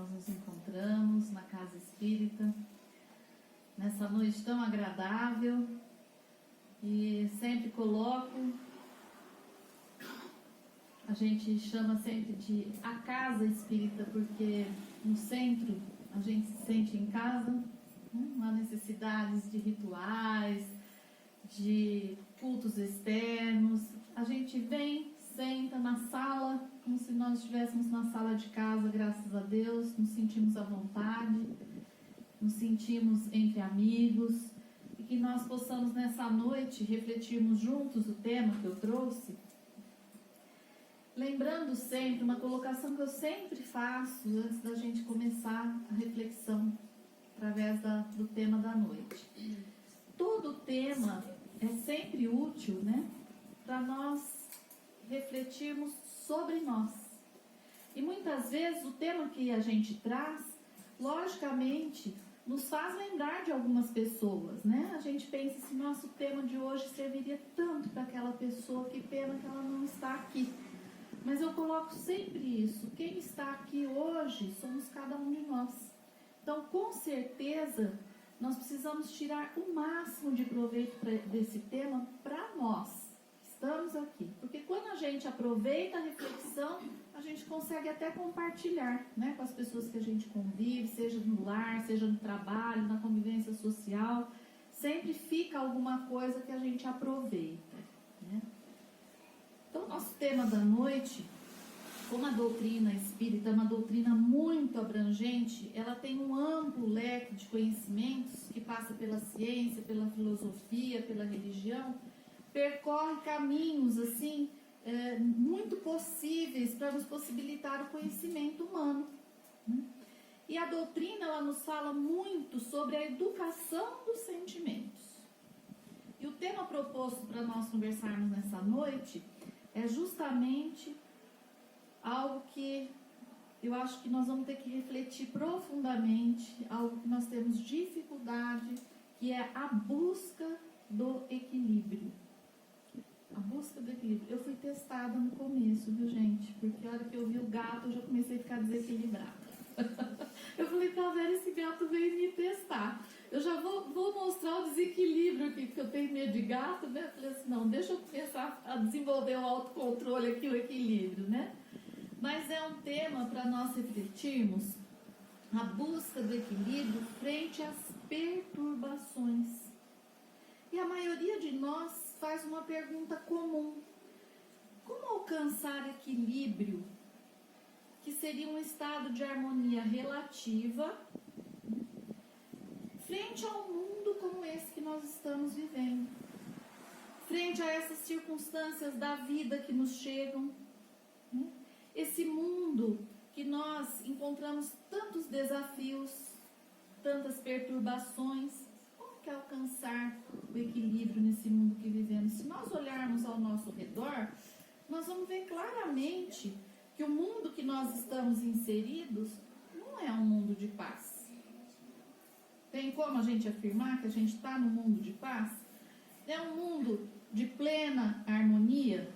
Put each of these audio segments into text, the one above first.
nós nos encontramos na Casa Espírita, nessa noite tão agradável, e sempre coloco, a gente chama sempre de a Casa Espírita, porque no centro a gente se sente em casa, não há necessidades de rituais, de cultos externos, a gente vem, senta na sala, como se nós estivéssemos na sala de casa, graças a Deus, nos sentimos à vontade, nos sentimos entre amigos, e que nós possamos nessa noite refletirmos juntos o tema que eu trouxe, lembrando sempre uma colocação que eu sempre faço antes da gente começar a reflexão através do tema da noite. Todo tema é sempre útil, né, para nós refletirmos sobre nós. E muitas vezes o tema que a gente traz, logicamente, nos faz lembrar de algumas pessoas, né? A gente pensa assim, nosso tema de hoje serviria tanto para aquela pessoa, que pena que ela não está aqui. Mas eu coloco sempre isso, quem está aqui hoje somos cada um de nós. Então, com certeza, nós precisamos tirar o máximo de proveito desse tema para nós. Estamos aqui, porque quando a gente aproveita a reflexão, a gente consegue até compartilhar, né, com as pessoas que a gente convive, seja no lar, seja no trabalho, na convivência social, sempre fica alguma coisa que a gente aproveita, né? Então, nosso tema da noite, como a doutrina espírita é uma doutrina muito abrangente, ela tem um amplo leque de conhecimentos que passa pela ciência, pela filosofia, pela religião, percorre caminhos assim muito possíveis para nos possibilitar o conhecimento humano. E a doutrina ela nos fala muito sobre a educação dos sentimentos. E o tema proposto para nós conversarmos nessa noite é justamente algo que eu acho que nós vamos ter que refletir profundamente, algo que nós temos dificuldade, que é a busca do equilíbrio. A busca do equilíbrio. Eu fui testada no começo, viu, gente? Porque a hora que eu vi o gato, eu já comecei a ficar desequilibrada. Eu falei, tá vendo, esse gato veio me testar. Eu já vou mostrar o desequilíbrio aqui, porque eu tenho medo de gato, né? Eu falei assim, não, deixa eu começar a desenvolver o autocontrole aqui, o equilíbrio, né? Mas é um tema para nós refletirmos a busca do equilíbrio frente às perturbações. E a maioria de nós faz uma pergunta comum: como alcançar equilíbrio, que seria um estado de harmonia relativa, frente a um mundo como esse que nós estamos vivendo, frente a essas circunstâncias da vida que nos chegam, né? Esse mundo que nós encontramos tantos desafios, tantas perturbações. Como que é alcançar o equilíbrio nesse mundo que vivemos? Se nós olharmos ao nosso redor, nós vamos ver claramente que o mundo que nós estamos inseridos não é um mundo de paz. Tem como a gente afirmar que a gente está no mundo de paz? É um mundo de plena harmonia?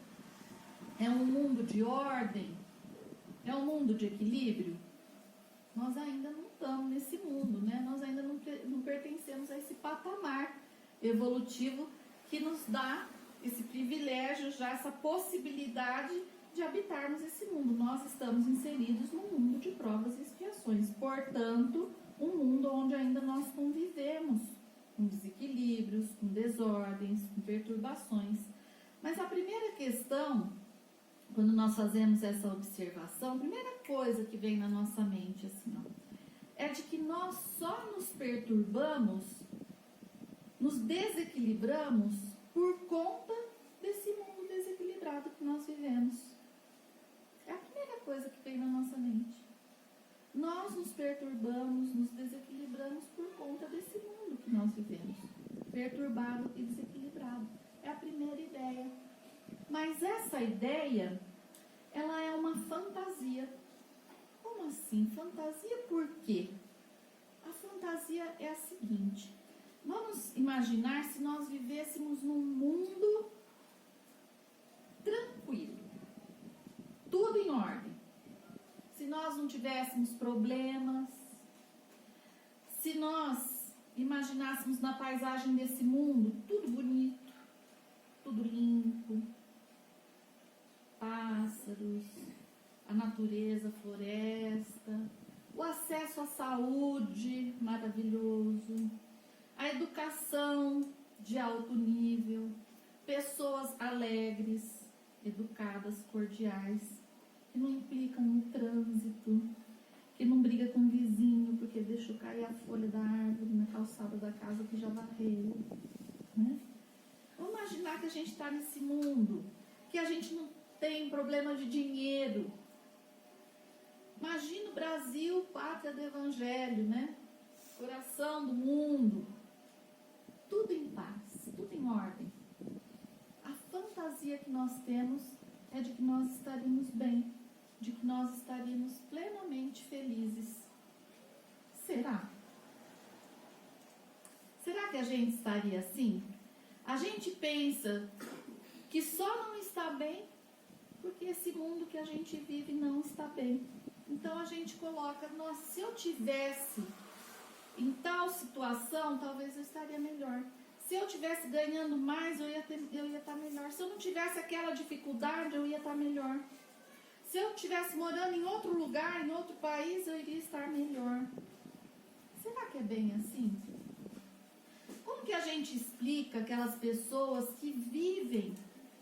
É um mundo de ordem? É um mundo de equilíbrio? Nós ainda não estamos nesse mundo, né? Nós ainda não pertencemos a esse patamar evolutivo que nos dá esse privilégio, já essa possibilidade de habitarmos esse mundo. Nós estamos inseridos num mundo de provas e expiações, portanto, um mundo onde ainda nós convivemos com desequilíbrios, com desordens, com perturbações. Mas a primeira questão, quando nós fazemos essa observação, a primeira coisa que vem na nossa mente assim, ó, é de que nós só nos perturbamos, nos desequilibramos por conta desse mundo desequilibrado que nós vivemos. É a primeira coisa que vem na nossa mente. Nós nos perturbamos, nos desequilibramos por conta desse mundo que nós vivemos, perturbado e desequilibrado. É a primeira ideia. Mas essa ideia, ela é uma fantasia. Como assim? Fantasia por quê? A fantasia é a seguinte: vamos imaginar se nós vivêssemos num mundo tranquilo, tudo em ordem. Se nós não tivéssemos problemas, se nós imaginássemos na paisagem desse mundo tudo bonito, tudo limpo, pássaros, a natureza, a floresta, o acesso à saúde maravilhoso, a educação de alto nível, pessoas alegres, educadas, cordiais, que não implicam no trânsito, que não briga com o vizinho porque deixou cair a folha da árvore na calçada da casa que já varreu, né? Vamos imaginar que a gente está nesse mundo, que a gente não tem problema de dinheiro. Imagina o Brasil, pátria do Evangelho, né? Coração do mundo. Tudo em paz, tudo em ordem. A fantasia que nós temos é de que nós estaríamos bem, de que nós estaríamos plenamente felizes. Será? Será que a gente estaria assim? A gente pensa que só não está bem porque esse mundo que a gente vive não está bem. Então a gente coloca, nossa, se eu tivesse em tal situação, talvez eu estaria melhor. Se eu estivesse ganhando mais, eu ia estar melhor. Se eu não tivesse aquela dificuldade, eu ia estar melhor. Se eu estivesse morando em outro lugar, em outro país, eu iria estar melhor. Será que é bem assim? Como que a gente explica aquelas pessoas que vivem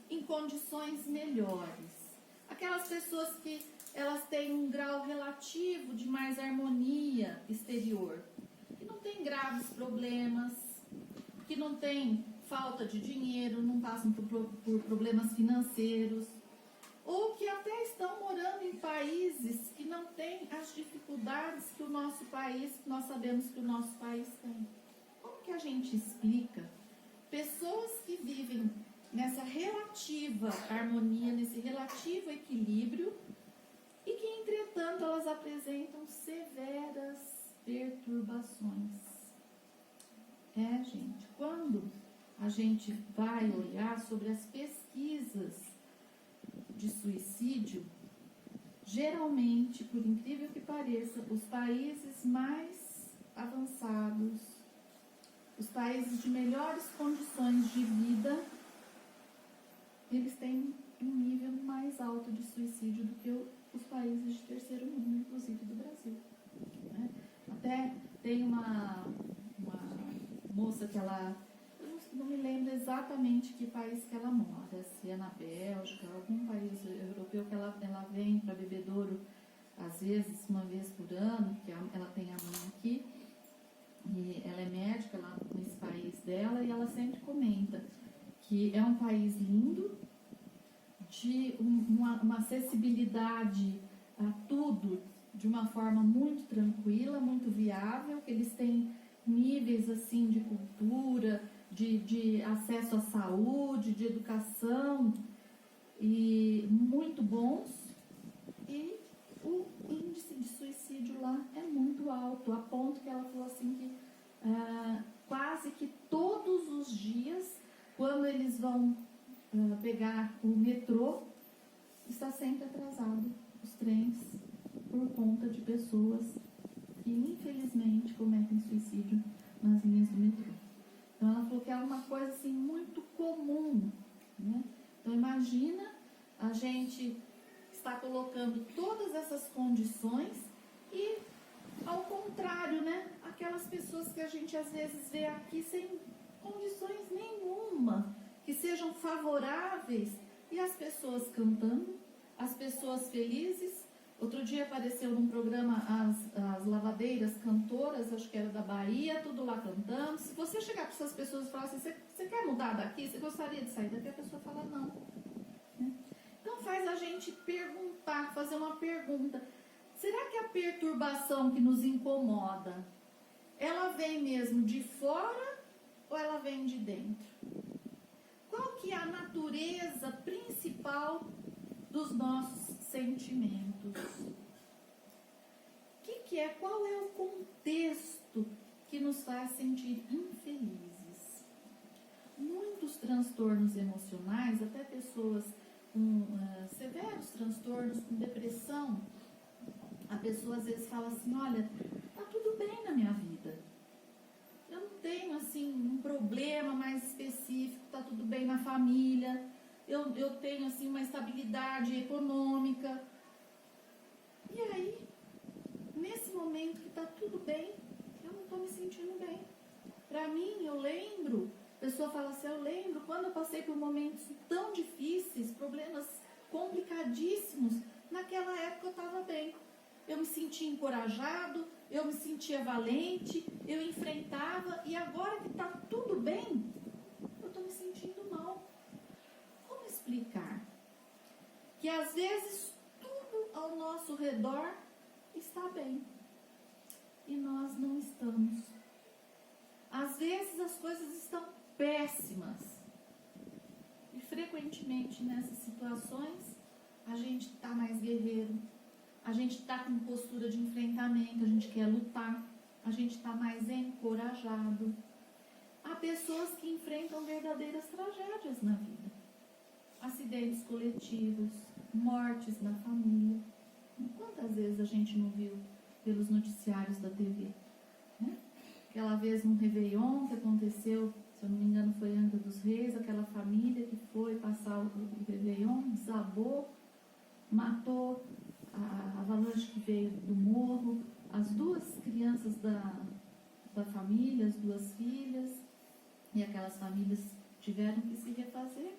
em condições melhores? Aquelas pessoas que elas têm um grau relativo de mais harmonia exterior, que não tem graves problemas, que não tem falta de dinheiro, não passam por problemas financeiros, ou que até estão morando em países que não têm as dificuldades que o nosso país, nós sabemos que o nosso país tem. Como que a gente explica pessoas que vivem nessa relativa harmonia, nesse relativo equilíbrio, e que, entretanto, elas apresentam severas perturbações? Gente, quando a gente vai olhar sobre as pesquisas de suicídio, geralmente, por incrível que pareça, os países mais avançados, os países de melhores condições de vida, eles têm um nível mais alto de suicídio do que os países de terceiro mundo, inclusive do Brasil, né? Até tem uma moça que ela, eu não me lembro exatamente que país que ela mora, se é na Bélgica, algum país europeu, que ela vem para Bebedouro, às vezes, uma vez por ano, porque ela tem a mãe aqui, e ela é médica lá nesse país dela, e ela sempre comenta que é um país lindo, de uma acessibilidade a tudo de uma forma muito tranquila, muito viável, que eles têm níveis assim de cultura, de acesso à saúde, de educação, e muito bons, e o índice de suicídio lá é muito alto, a ponto que ela falou assim que quase que todos os dias, quando eles vão pegar o metrô, está sempre atrasado os trens por conta de pessoas que infelizmente cometem suicídio nas linhas do metrô. Então ela falou que é uma coisa assim muito comum, né? Então imagina, a gente está colocando todas essas condições e, ao contrário, né, aquelas pessoas que a gente às vezes vê aqui sem condições nenhuma que sejam favoráveis, e as pessoas cantando, as pessoas felizes. Outro dia apareceu num programa as lavadeiras cantoras, acho que era da Bahia, tudo lá cantando. Se você chegar para essas pessoas e falar assim, você quer mudar daqui? Você gostaria de sair daqui? A pessoa fala não, né? Então faz a gente perguntar, fazer uma pergunta. Será que a perturbação que nos incomoda, ela vem mesmo de fora ou ela vem de dentro? Qual que é a natureza principal dos nossos sentimentos? Qual é o contexto que nos faz sentir infelizes? Muitos transtornos emocionais, até pessoas com severos transtornos, com depressão, A pessoa às vezes fala assim, olha, tá tudo bem na minha vida. Eu não tenho assim um problema mais específico, tá tudo bem na família. Eu tenho assim uma estabilidade econômica. E aí, nesse momento que tá tudo bem, eu não tô me sentindo bem. Para mim, eu lembro, a pessoa fala assim, eu lembro quando eu passei por momentos tão difíceis, problemas complicadíssimos, naquela época eu estava bem. Eu me sentia encorajado, eu me sentia valente, eu enfrentava, e agora que está tudo bem, eu estou me sentindo mal. Como explicar? Que às vezes tudo ao nosso redor está bem e nós não estamos. Às vezes as coisas estão péssimas. E frequentemente nessas situações a gente está mais guerreiro, a gente está com postura de enfrentamento, a gente quer lutar, a gente está mais encorajado. Há pessoas que enfrentam verdadeiras tragédias na vida. Acidentes coletivos, mortes na família. Quantas vezes a gente não viu pelos noticiários da TV? Né? Aquela vez num Réveillon que aconteceu, se eu não me engano foi Angra dos Reis, aquela família que foi passar o Réveillon, desabou, matou a avalanche que veio do morro, as duas crianças da família, as duas filhas, e aquelas famílias tiveram que se refazer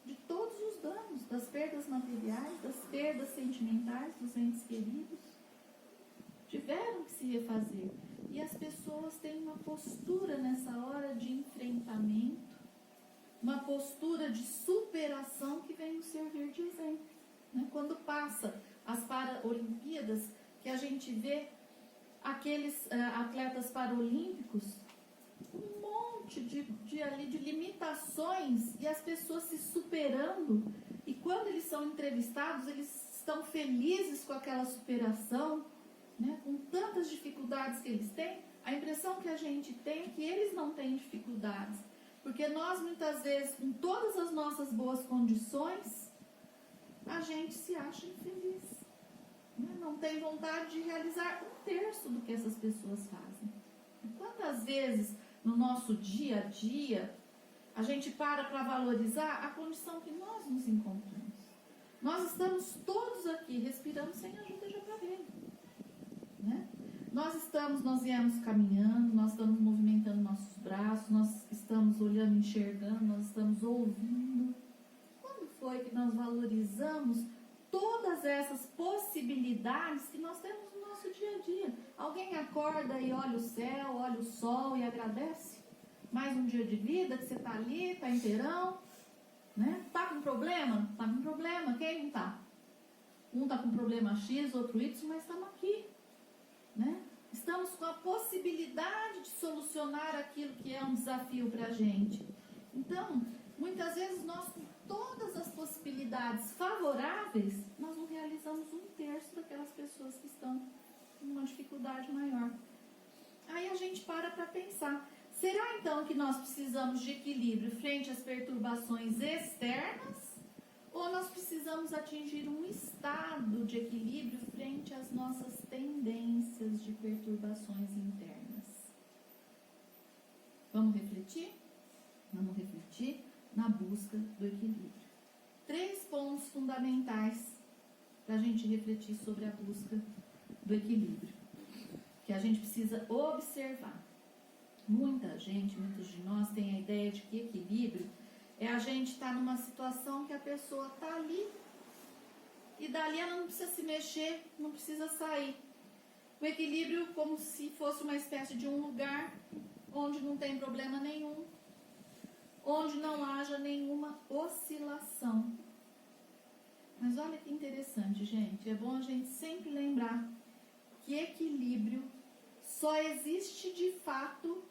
de todos os danos, das perdas materiais, das perdas sentimentais dos entes queridos. Tiveram que se refazer. E as pessoas têm uma postura nessa hora de enfrentamento, uma postura de superação que vem nos servir de exemplo. Né? Quando passa as Paralimpíadas, que a gente vê aqueles atletas paralímpicos, um monte de limitações e as pessoas se superando, e quando eles são entrevistados, eles estão felizes com aquela superação, né? Com tantas dificuldades que eles têm, a impressão que a gente tem é que eles não têm dificuldades, porque nós muitas vezes, com todas as nossas boas condições, a gente se acha infeliz, né? Não tem vontade de realizar 1/3 do que essas pessoas fazem. E quantas vezes no nosso dia a dia a gente para valorizar a condição que nós nos encontramos? Nós estamos todos aqui respirando sem ajuda de aparelho, né? Nós viemos caminhando, nós estamos movimentando nossos braços, nós estamos olhando, enxergando, nós estamos ouvindo. Quando foi que nós valorizamos todas essas possibilidades que nós temos no nosso dia a dia? Alguém acorda e olha o céu, olha o sol e agradece? Mais um dia de vida, que você está ali, está inteirão, né? Está com problema? Está com problema. Quem não está? Um está com problema X, outro Y, mas estamos aqui, né? Estamos com a possibilidade de solucionar aquilo que é um desafio para a gente. Então, muitas vezes nós, com todas as possibilidades favoráveis, nós não realizamos 1/3 daquelas pessoas que estão com uma dificuldade maior. Aí a gente para pensar, será então que nós precisamos de equilíbrio frente às perturbações externas? Ou nós precisamos atingir um estado de equilíbrio frente às nossas tendências de perturbações internas? Vamos refletir? Vamos refletir na busca do equilíbrio. 3 pontos fundamentais para a gente refletir sobre a busca do equilíbrio, que a gente precisa observar. Muita gente, muitos de nós têm a ideia de que equilíbrio é a gente estar numa situação que a pessoa está ali e dali ela não precisa se mexer, não precisa sair. O equilíbrio como se fosse uma espécie de um lugar onde não tem problema nenhum, onde não haja nenhuma oscilação. Mas olha que interessante, gente. É bom a gente sempre lembrar que equilíbrio só existe de fato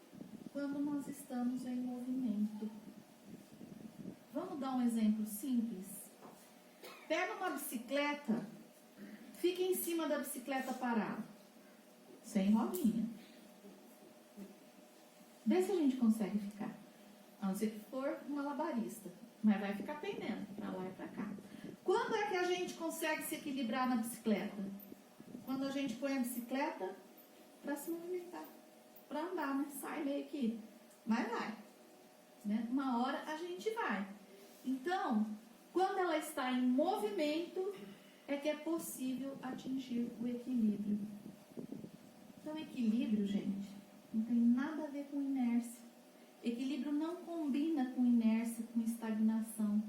quando nós estamos em movimento. Vamos dar um exemplo simples? Pega uma bicicleta, fica em cima da bicicleta parado, sem rodinha. Vê se a gente consegue ficar. A não ser que for um malabarista, mas vai ficar pendendo para lá e para cá. Quando é que a gente consegue se equilibrar na bicicleta? quando a gente põe a bicicleta para se movimentar, para andar, né? Sai meio que, mas vai, né? Uma hora a gente vai. Então, quando ela está em movimento, é que é possível atingir o equilíbrio. Então, equilíbrio, gente, não tem nada a ver com inércia. Equilíbrio não combina com inércia, com estagnação,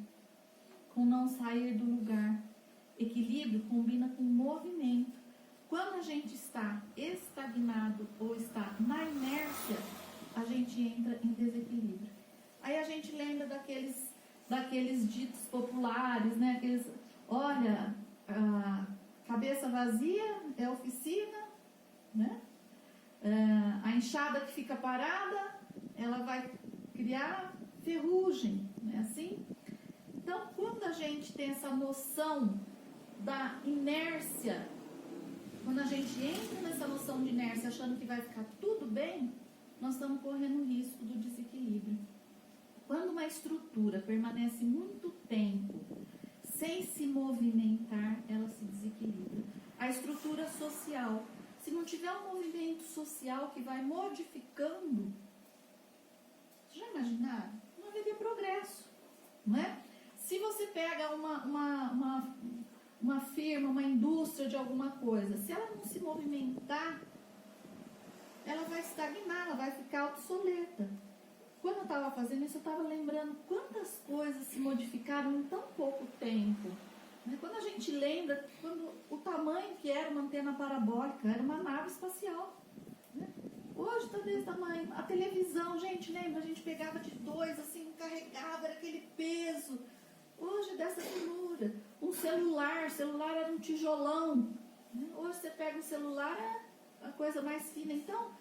com não sair do lugar. Equilíbrio combina com movimento. Quando a gente está estagnado ou está na inércia, a gente entra em desequilíbrio. Aí a gente lembra daqueles ditos populares, né? Aqueles, olha, a cabeça vazia é oficina, né? A enxada que fica parada, ela vai criar ferrugem, não é assim? Então, quando a gente tem essa noção da inércia, quando a gente entra nessa noção de inércia achando que vai ficar tudo bem, nós estamos correndo o risco do desequilíbrio. Quando uma estrutura permanece muito tempo sem se movimentar, ela se desequilibra. A estrutura social, se não tiver um movimento social que vai modificando, vocês já imaginaram? Não vai ter progresso, não é? Se você pega uma firma, uma indústria de alguma coisa, se ela não se movimentar, ela vai estagnar, ela vai ficar obsoleta. Quando eu estava fazendo isso, eu estava lembrando quantas coisas se modificaram em tão pouco tempo. Quando a gente lembra o tamanho que era uma antena parabólica, era uma nave espacial. Né? Hoje está desse tamanho. A televisão, gente, lembra? A gente pegava de 2, assim, carregava, era aquele peso. Hoje é dessa finura. Um celular era um tijolão. Né? Hoje você pega um celular, é a coisa mais fina. Então,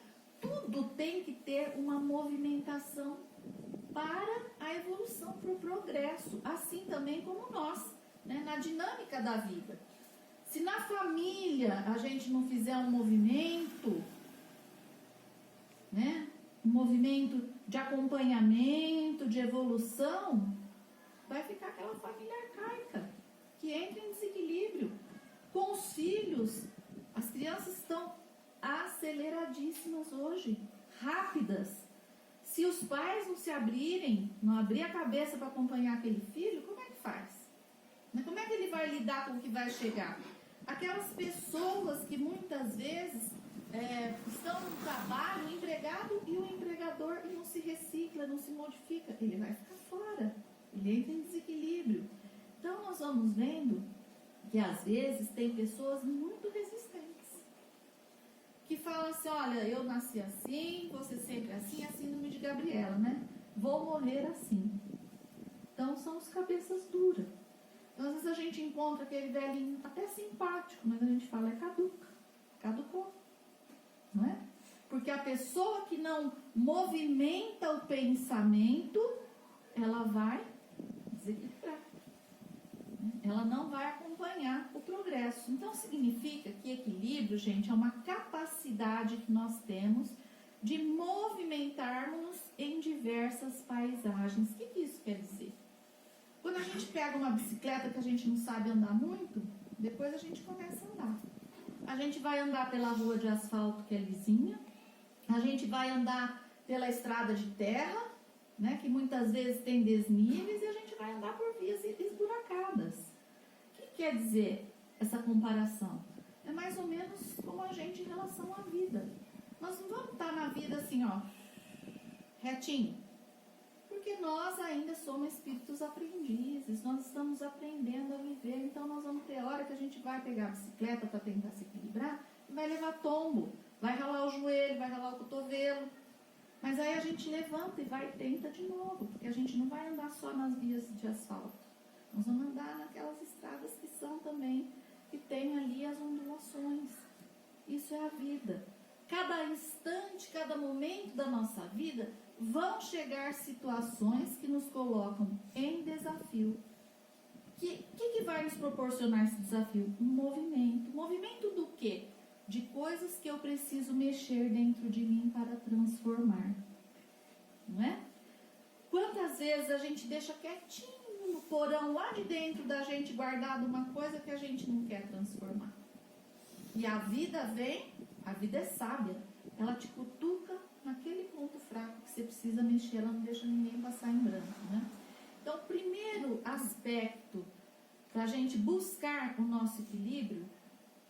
tudo tem que ter uma movimentação para a evolução, para o progresso. Assim também como nós, né? Na dinâmica da vida. Se na família a gente não fizer um movimento, né? Um movimento de acompanhamento, de evolução, vai ficar aquela família arcaica, que entra em desequilíbrio. Com os filhos, as crianças estão aceleradíssimas hoje, rápidas. Se os pais não se abrirem, não abrir a cabeça para acompanhar aquele filho, como é que faz? Como é que ele vai lidar com o que vai chegar? Aquelas pessoas que muitas vezes estão no trabalho, o empregado e o empregador, e não se recicla, não se modifica, ele vai ficar fora, ele entra em desequilíbrio. Então nós vamos vendo que às vezes tem pessoas muito resistentes, que falam assim, olha, eu nasci assim, você sempre assim, a síndrome de Gabriela, né? Vou morrer assim. Então são os cabeças duras. Então, às vezes a gente encontra aquele velhinho até simpático, mas a gente fala, caducou, não é? Porque a pessoa que não movimenta o pensamento, ela vai desequilibrar. Ela não vai acompanhar o progresso. Então, significa que equilíbrio, gente, é uma capacidade que nós temos de movimentarmos em diversas paisagens. O que isso quer dizer? Quando a gente pega uma bicicleta que a gente não sabe andar muito, depois a gente começa a andar. A gente vai andar pela rua de asfalto que é lisinha, a gente vai andar pela estrada de terra, né, que muitas vezes tem desníveis, e a gente vai andar por vias esburacadas. O que quer dizer essa comparação? É mais ou menos como a gente em relação à vida. Nós não vamos estar na vida assim, ó, retinho. Porque nós ainda somos espíritos aprendizes, nós estamos aprendendo a viver, então nós vamos ter hora que a gente vai pegar a bicicleta para tentar se equilibrar, e vai levar tombo, vai ralar o joelho, vai ralar o cotovelo, mas aí a gente levanta e vai e tenta de novo, porque a gente não vai andar só nas vias de asfalto, nós vamos andar naquelas estradas que são também, que tem ali as ondulações. Isso é a vida. Cada instante, cada momento da nossa vida, vão chegar situações que nos colocam em desafio. Que vai nos proporcionar esse desafio? Um movimento. Movimento do quê? De coisas que eu preciso mexer dentro de mim para transformar. Não é? Quantas vezes a gente deixa quietinho no porão, lá de dentro da gente, guardado uma coisa que a gente não quer transformar? E a vida vem, a vida é sábia. Ela te cutuca naquele ponto fraco que você precisa mexer, ela não deixa ninguém passar em branco, né? Então, o primeiro aspecto para a gente buscar o nosso equilíbrio,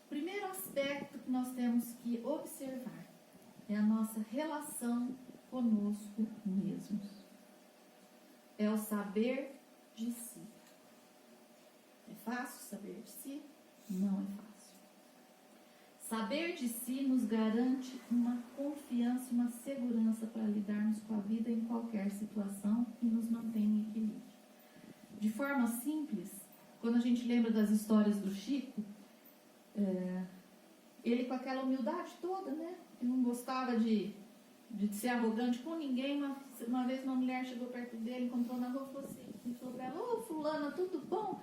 o primeiro aspecto que nós temos que observar é a nossa relação conosco mesmos. É o saber de si. É fácil saber de si? Não é fácil. Saber de si nos garante uma confiança, uma segurança para lidarmos com a vida em qualquer situação e nos mantém em equilíbrio. De forma simples, quando a gente lembra das histórias do Chico, ele com aquela humildade toda, né? Que não gostava de ser arrogante com ninguém. Uma vez uma mulher chegou perto dele, encontrou na rua e falou para ela: ô fulana, tudo bom?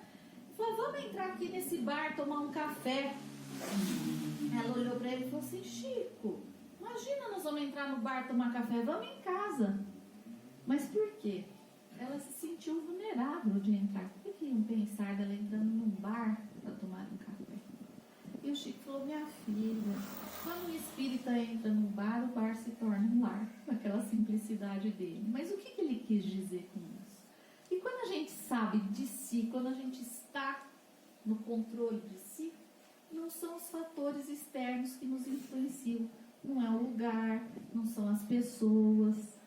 Ele falou: vamos entrar aqui nesse bar tomar um café. Ela olhou para ele e falou assim: Chico, imagina nós vamos entrar no bar tomar café, vamos em casa. Mas por quê? Ela se sentiu vulnerável de entrar. Por que iam pensar dela entrando num bar para tomar um café? E o Chico falou: minha filha, quando o espírita entra no bar, o bar se torna um lar, naquela simplicidade dele. Mas o que ele quis dizer com isso? E quando a gente sabe de si, quando a gente está no controle de si, não são os fatores externos que nos influenciam. Não é o lugar, não são as pessoas.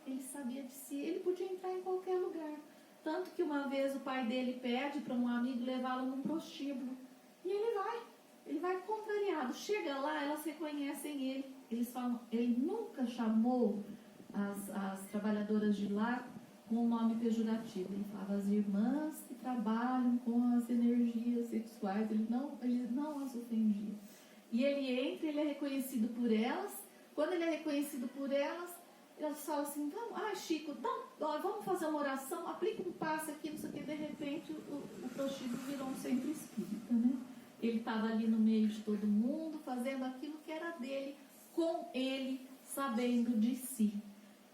Ele sabia de si, ele podia entrar em qualquer lugar. Tanto que uma vez o pai dele pede para um amigo levá-lo num prostíbulo. E ele vai contrariado. Chega lá, elas reconhecem ele. Eles falam, ele nunca chamou as trabalhadoras de lá com um nome pejorativo. Ele falava as irmãs que trabalham com as energias sexuais. Ele não as ofendia. E ele entra, ele é reconhecido por elas. Quando ele é reconhecido por elas falam assim: vamos, Chico, então, vamos fazer uma oração, aplica um passe aqui, não sei o que. De repente o prostíbulo virou um centro espírita, né? Ele estava ali no meio de todo mundo, fazendo aquilo que era dele, com ele, sabendo de si.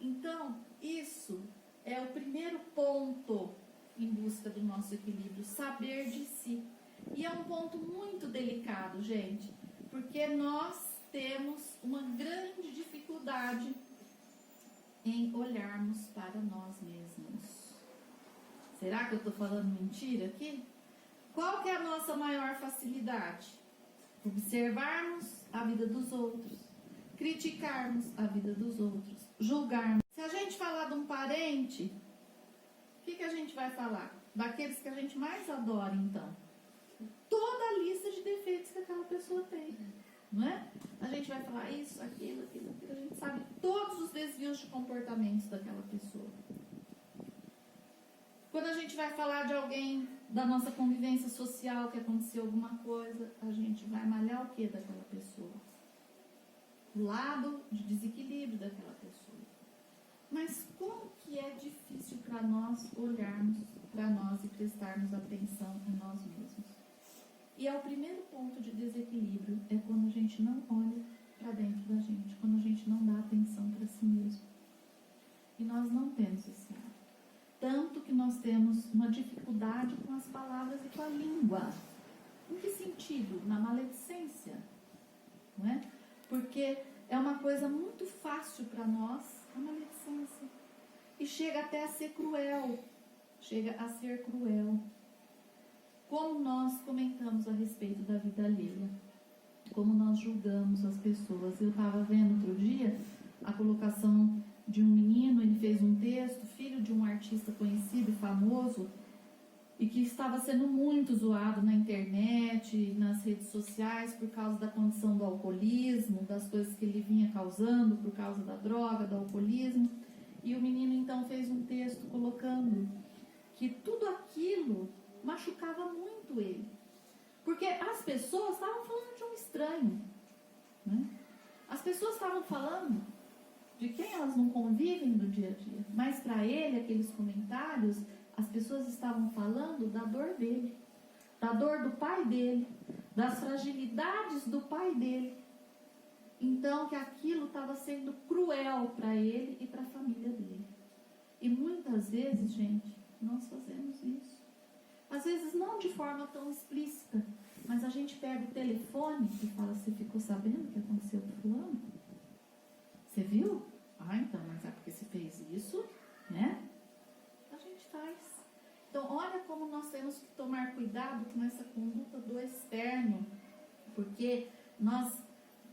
Então, isso é o primeiro ponto em busca do nosso equilíbrio, saber de si. E é um ponto muito delicado, gente, porque nós temos uma grande dificuldade em olharmos para nós mesmos. Será que eu estou falando mentira aqui? Qual que é a nossa maior facilidade? Observarmos a vida dos outros, criticarmos a vida dos outros, julgarmos. Se a gente falar de um parente, o que a gente vai falar? Daqueles que a gente mais adora, então. Toda a lista de defeitos que aquela pessoa tem, não é? A gente vai falar isso, aquilo, a gente sabe todos os desvios de comportamentos daquela pessoa. Quando a gente vai falar de alguém da nossa convivência social, que aconteceu alguma coisa, a gente vai malhar o que daquela pessoa? O lado de desequilíbrio daquela pessoa. Mas como que é difícil para nós olharmos para nós e prestarmos atenção em nós mesmos? E é o primeiro ponto de desequilíbrio, é quando a gente não olha para dentro da gente, quando a gente não dá atenção para si mesmo. E nós não temos esse hábito. Tanto que nós temos uma dificuldade com as palavras e com a língua. Em que sentido? Na maledicência, não é? Porque é uma coisa muito fácil para nós, a maledicência. E chega até a ser cruel. Como nós comentamos a respeito da vida alheia. Como nós julgamos as pessoas. Eu estava vendo outro dia a colocação de um menino, ele fez um texto, filho de um artista conhecido e famoso, e que estava sendo muito zoado na internet, nas redes sociais, por causa da condição do alcoolismo, das coisas que ele vinha causando, por causa da droga, do alcoolismo. E o menino então fez um texto colocando que tudo aquilo machucava muito ele. Porque as pessoas estavam falando de um estranho, né? As pessoas estavam falando de quem elas não convivem no dia a dia. Mas para ele, aqueles comentários, as pessoas estavam falando da dor dele, da dor do pai dele, das fragilidades do pai dele. Então, que aquilo estava sendo cruel para ele e para a família dele. E muitas vezes, gente, nós fazemos isso. Às vezes não de forma tão explícita, mas a gente pega o telefone e fala, você ficou sabendo o que aconteceu com fulano? Você viu? Ah, então, mas é porque você fez isso, né? A gente faz. Então, olha como nós temos que tomar cuidado com essa conduta do externo, porque nós,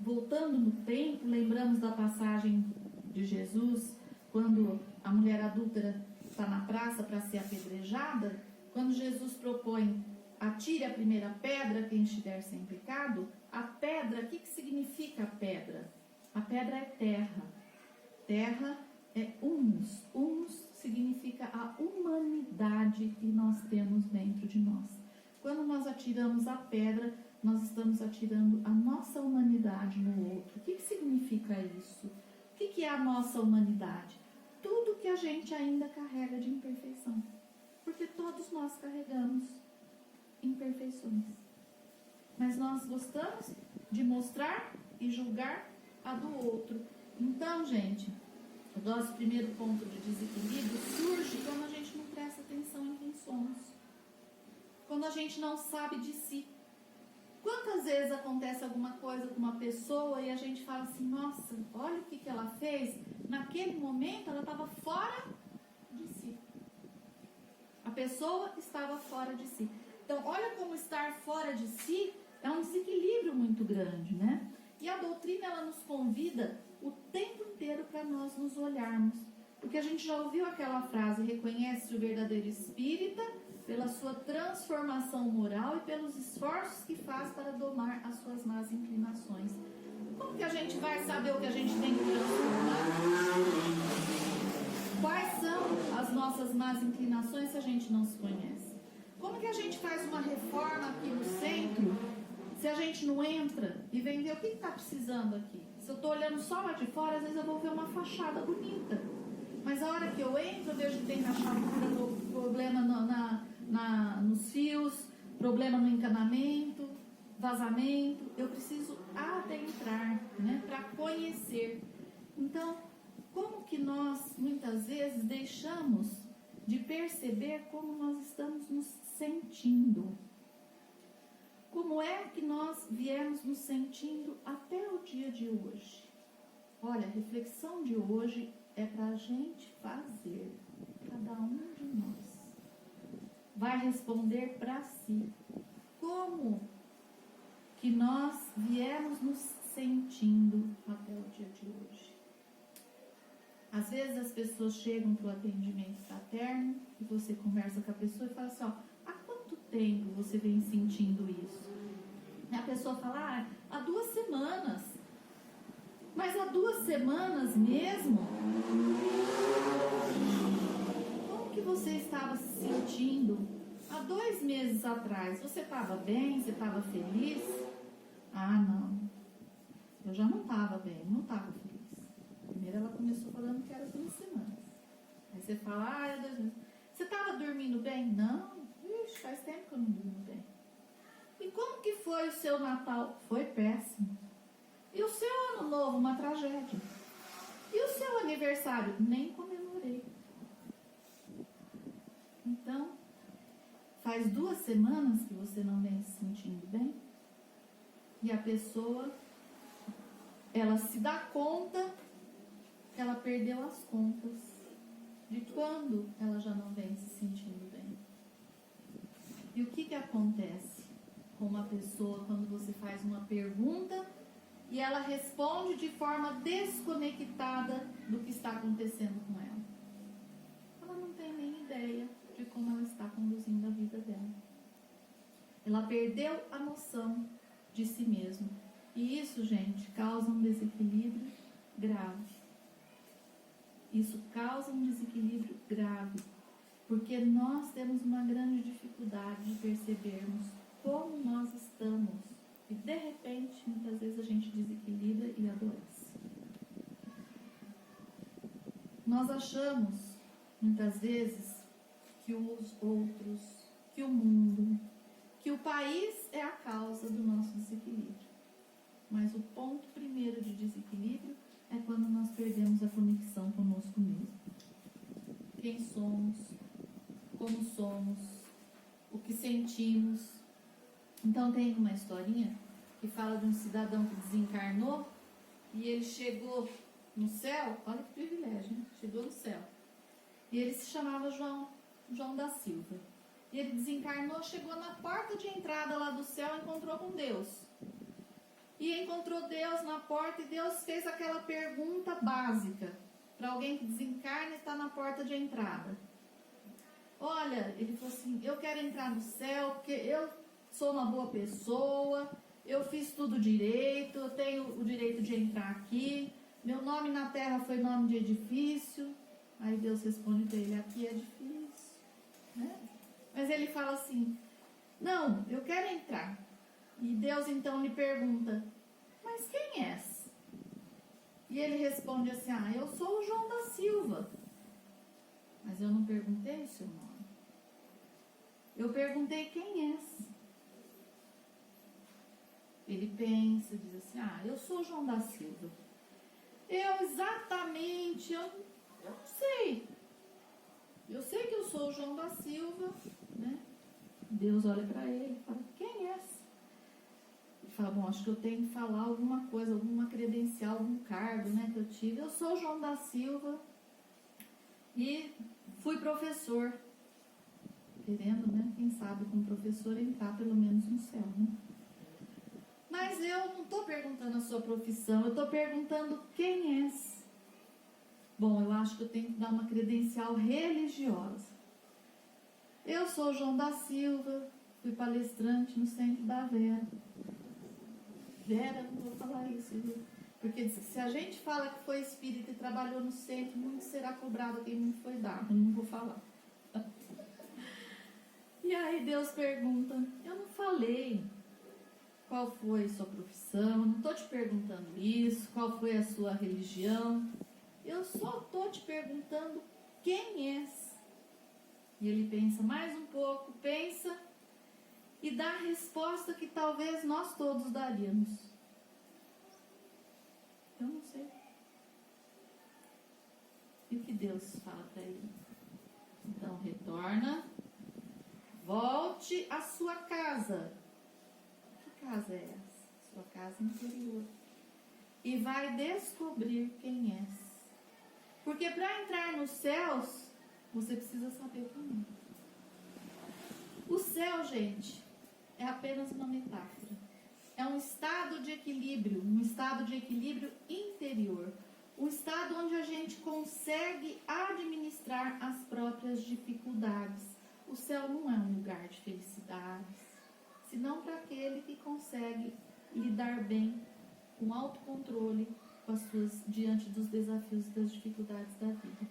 voltando no tempo, lembramos da passagem de Jesus, quando a mulher adúltera está na praça para ser apedrejada, quando Jesus propõe, atire a primeira pedra quem estiver sem pecado. A pedra, o que significa a pedra? A pedra é terra. Terra é humus. Humus significa a humanidade que nós temos dentro de nós. Quando nós atiramos a pedra, nós estamos atirando a nossa humanidade no outro. O que significa isso? O que é a nossa humanidade? Tudo que a gente ainda carrega de imperfeição. Porque todos nós carregamos imperfeições. Mas nós gostamos de mostrar e julgar a do outro. Então, gente, o nosso primeiro ponto de desequilíbrio surge quando a gente não presta atenção em quem somos. Quando a gente não sabe de si. Quantas vezes acontece alguma coisa com uma pessoa e a gente fala assim, nossa, olha o que ela fez. Naquele momento ela estava fora de si. A pessoa estava fora de si. Então, olha como estar fora de si é um desequilíbrio muito grande, né? E a doutrina, ela nos convida o tempo inteiro para nós nos olharmos. Porque a gente já ouviu aquela frase, reconhece o verdadeiro espírita pela sua transformação moral e pelos esforços que faz para domar as suas más inclinações. Como que a gente vai saber o que a gente tem que transformar? Quais são as nossas más inclinações se a gente não se conhece? Como que a gente faz uma reforma aqui no centro se a gente não entra e vem ver o que está precisando aqui? Se eu estou olhando só lá de fora, às vezes eu vou ver uma fachada bonita. Mas a hora que eu entro, eu vejo que tem rachadura, problema nos fios, problema no encanamento, vazamento. Eu preciso adentrar, né, para conhecer. Então, como que nós, muitas vezes, deixamos de perceber como nós estamos nos sentindo? Como é que nós viemos nos sentindo até o dia de hoje? Olha, a reflexão de hoje é para a gente fazer, cada um de nós. Vai responder para si. Como que nós viemos nos sentindo até o dia de hoje? Às vezes as pessoas chegam para o atendimento fraterno e você conversa com a pessoa e fala assim, ó, há quanto tempo você vem sentindo isso? E a pessoa fala, há 2 semanas. Mas há 2 semanas mesmo? Como que você estava se sentindo há 2 meses atrás? Você estava bem? Você estava feliz? Ah, não. Eu já não estava bem, não estava feliz. Primeiro ela começou falando que era 2 semanas. Aí você fala, é 2 meses. Você estava dormindo bem? Não. Ixi, faz tempo que eu não durmo bem. E como que foi o seu Natal? Foi péssimo. E o seu ano novo? Uma tragédia. E o seu aniversário? Nem comemorei. Então, faz 2 semanas que você não vem se sentindo bem. E a pessoa, ela se dá conta que ela perdeu as contas de quando ela já não vem se sentindo bem. E o que acontece com uma pessoa quando você faz uma pergunta e ela responde de forma desconectada do que está acontecendo com ela? Ela não tem nem ideia de como ela está conduzindo a vida dela. Ela perdeu a noção de si mesma. E isso, gente, causa um desequilíbrio grave. Isso causa um desequilíbrio grave, porque nós temos uma grande dificuldade de percebermos como nós estamos. E, de repente, muitas vezes a gente desequilibra e adoece. Nós achamos, muitas vezes, que os outros, que o mundo, que o país é a causa do nosso desequilíbrio. Mas o ponto primeiro de desequilíbrio é quando nós perdemos a conexão conosco mesmo. Quem somos, como somos, o que uma historinha que fala de um cidadão que desencarnou e ele chegou no céu, olha que privilégio, né? Chegou no céu. E ele se chamava João da Silva. E ele desencarnou, chegou na porta de entrada lá do céu, encontrou com Deus. E encontrou Deus na porta e Deus fez aquela pergunta básica para alguém que desencarna e está na porta de entrada. Olha, ele falou assim, eu quero entrar no céu porque eu sou uma boa pessoa, eu fiz tudo direito, eu tenho o direito de entrar aqui, meu nome na terra foi nome de edifício. Aí Deus responde para ele, aqui é difícil, né? Mas ele fala assim, não, eu quero entrar. E Deus então lhe pergunta, mas quem és? E ele responde assim, eu sou o João da Silva. Mas eu não perguntei o seu nome. Eu perguntei quem és. Ele pensa, diz assim, eu sou o João da Silva. Eu exatamente, eu não sei. Eu sei que eu sou o João da Silva, né? Deus olha para ele e fala, quem és? Ele fala, bom, acho que eu tenho que falar alguma coisa, alguma credencial, algum cargo, né, que eu tive. Eu sou o João da Silva e fui professor. Querendo, né, quem sabe como professor entrar pelo menos no céu, né? Mas eu não estou perguntando a sua profissão, eu estou perguntando quem és. Bom, eu acho que eu tenho que dar uma credencial religiosa. Eu sou João da Silva, fui palestrante no Centro da Vera. Vera, não vou falar isso, viu? Porque se a gente fala que foi espírita e trabalhou no centro, muito será cobrado quem não foi dado, não vou falar. E aí Deus pergunta, eu não falei qual foi a sua profissão, não estou te perguntando isso, qual foi a sua religião, eu só estou te perguntando quem és. E ele pensa mais um pouco, pensa e dá a resposta que talvez nós todos daríamos. Eu não sei. E o que Deus fala para ele? Então retorna, volte à sua casa. Que casa é essa? Sua casa interior. E vai descobrir quem és. Porque para entrar nos céus, você precisa saber quem é. O céu, gente, é apenas uma metáfora. É um estado de equilíbrio, interior. Um estado onde a gente consegue administrar as próprias dificuldades. O céu não é um lugar de felicidades, senão para aquele que consegue lidar bem, com autocontrole, diante dos desafios e das dificuldades da vida.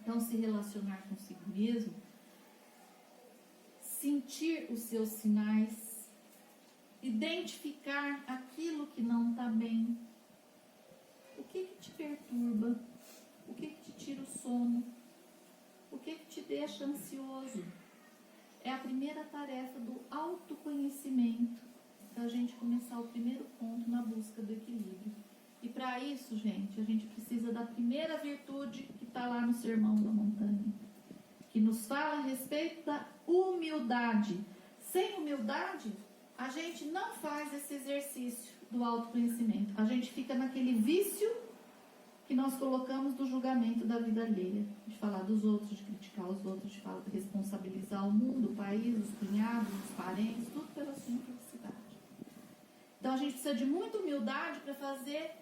Então, se relacionar consigo mesmo, sentir os seus sinais, identificar aquilo que não está bem, o que te perturba, o que te tira o sono, o que te deixa ansioso. É a primeira tarefa do autoconhecimento, para a gente começar o primeiro ponto na busca do equilíbrio. E para isso, gente, a gente precisa da primeira virtude que está lá no Sermão da Montanha, que nos fala a respeito da humildade. Sem humildade, a gente não faz esse exercício do autoconhecimento. A gente fica naquele vício que nós colocamos do julgamento da vida alheia, de falar dos outros, de criticar os outros, de responsabilizar o mundo, o país, os cunhados, os parentes, tudo pela sua infelicidade. Então a gente precisa de muita humildade para fazer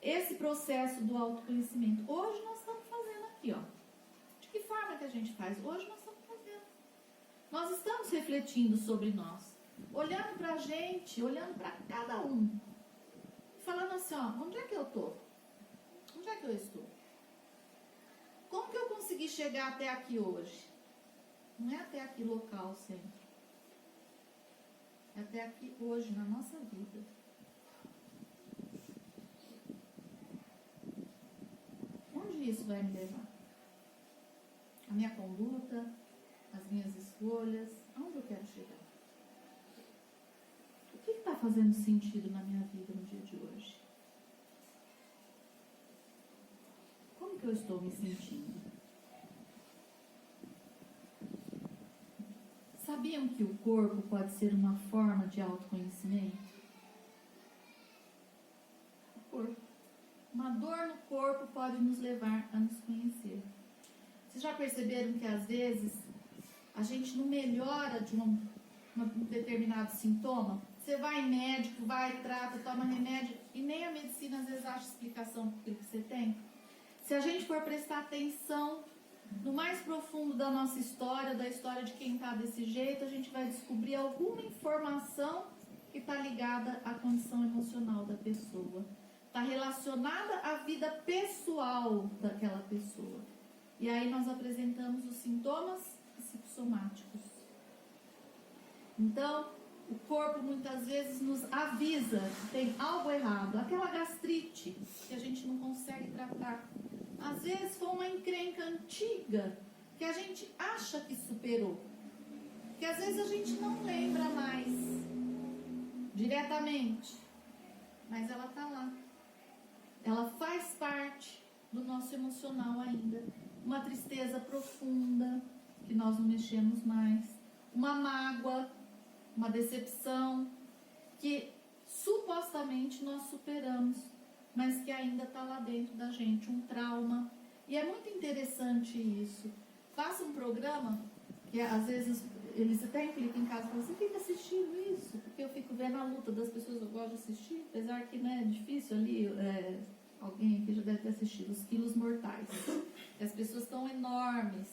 esse processo do autoconhecimento. Hoje nós estamos fazendo aqui, ó. De que forma que a gente faz? Hoje nós estamos fazendo. Nós estamos refletindo sobre nós, olhando para a gente, olhando para cada um, falando assim, ó, onde é que eu estou? Onde é que eu estou? Como que eu consegui chegar até aqui hoje? Não é até aqui local sempre. É até aqui hoje, na nossa vida. Onde isso vai me levar? A minha conduta, as minhas escolhas, aonde eu quero chegar? O que está fazendo sentido na minha vida no dia de hoje? Como que eu estou me sentindo? sabiam que o corpo pode ser uma forma de autoconhecimento? O corpo. Uma dor no corpo pode nos levar a nos conhecer. Vocês já perceberam que às vezes a gente não melhora de um determinado sintoma? Você vai em médico, vai, trata, toma remédio e nem a medicina às vezes acha explicação para aquilo que você tem. Se a gente for prestar atenção no mais profundo da nossa história, da história de quem está desse jeito, a gente vai descobrir alguma informação que está ligada à condição emocional da pessoa. Está relacionada à vida pessoal daquela pessoa. E aí nós apresentamos os sintomas psicossomáticos. Então, o corpo muitas vezes nos avisa que tem algo errado. Aquela gastrite que a gente não consegue tratar. Às vezes foi uma encrenca antiga que a gente acha que superou. Que às vezes a gente não lembra mais diretamente. Mas ela está lá. Ela faz parte do nosso emocional ainda. Uma tristeza profunda que nós não mexemos mais. Uma mágoa, uma decepção que supostamente nós superamos, mas que ainda está lá dentro da gente, um trauma. E é muito interessante isso. Faça um programa, que às vezes eles até implicam em casa, falam, você fica assistindo isso? Porque eu fico vendo a luta das pessoas, eu gosto de assistir, apesar que não é difícil ali, alguém aqui já deve ter assistido, Os Quilos Mortais. As pessoas estão enormes,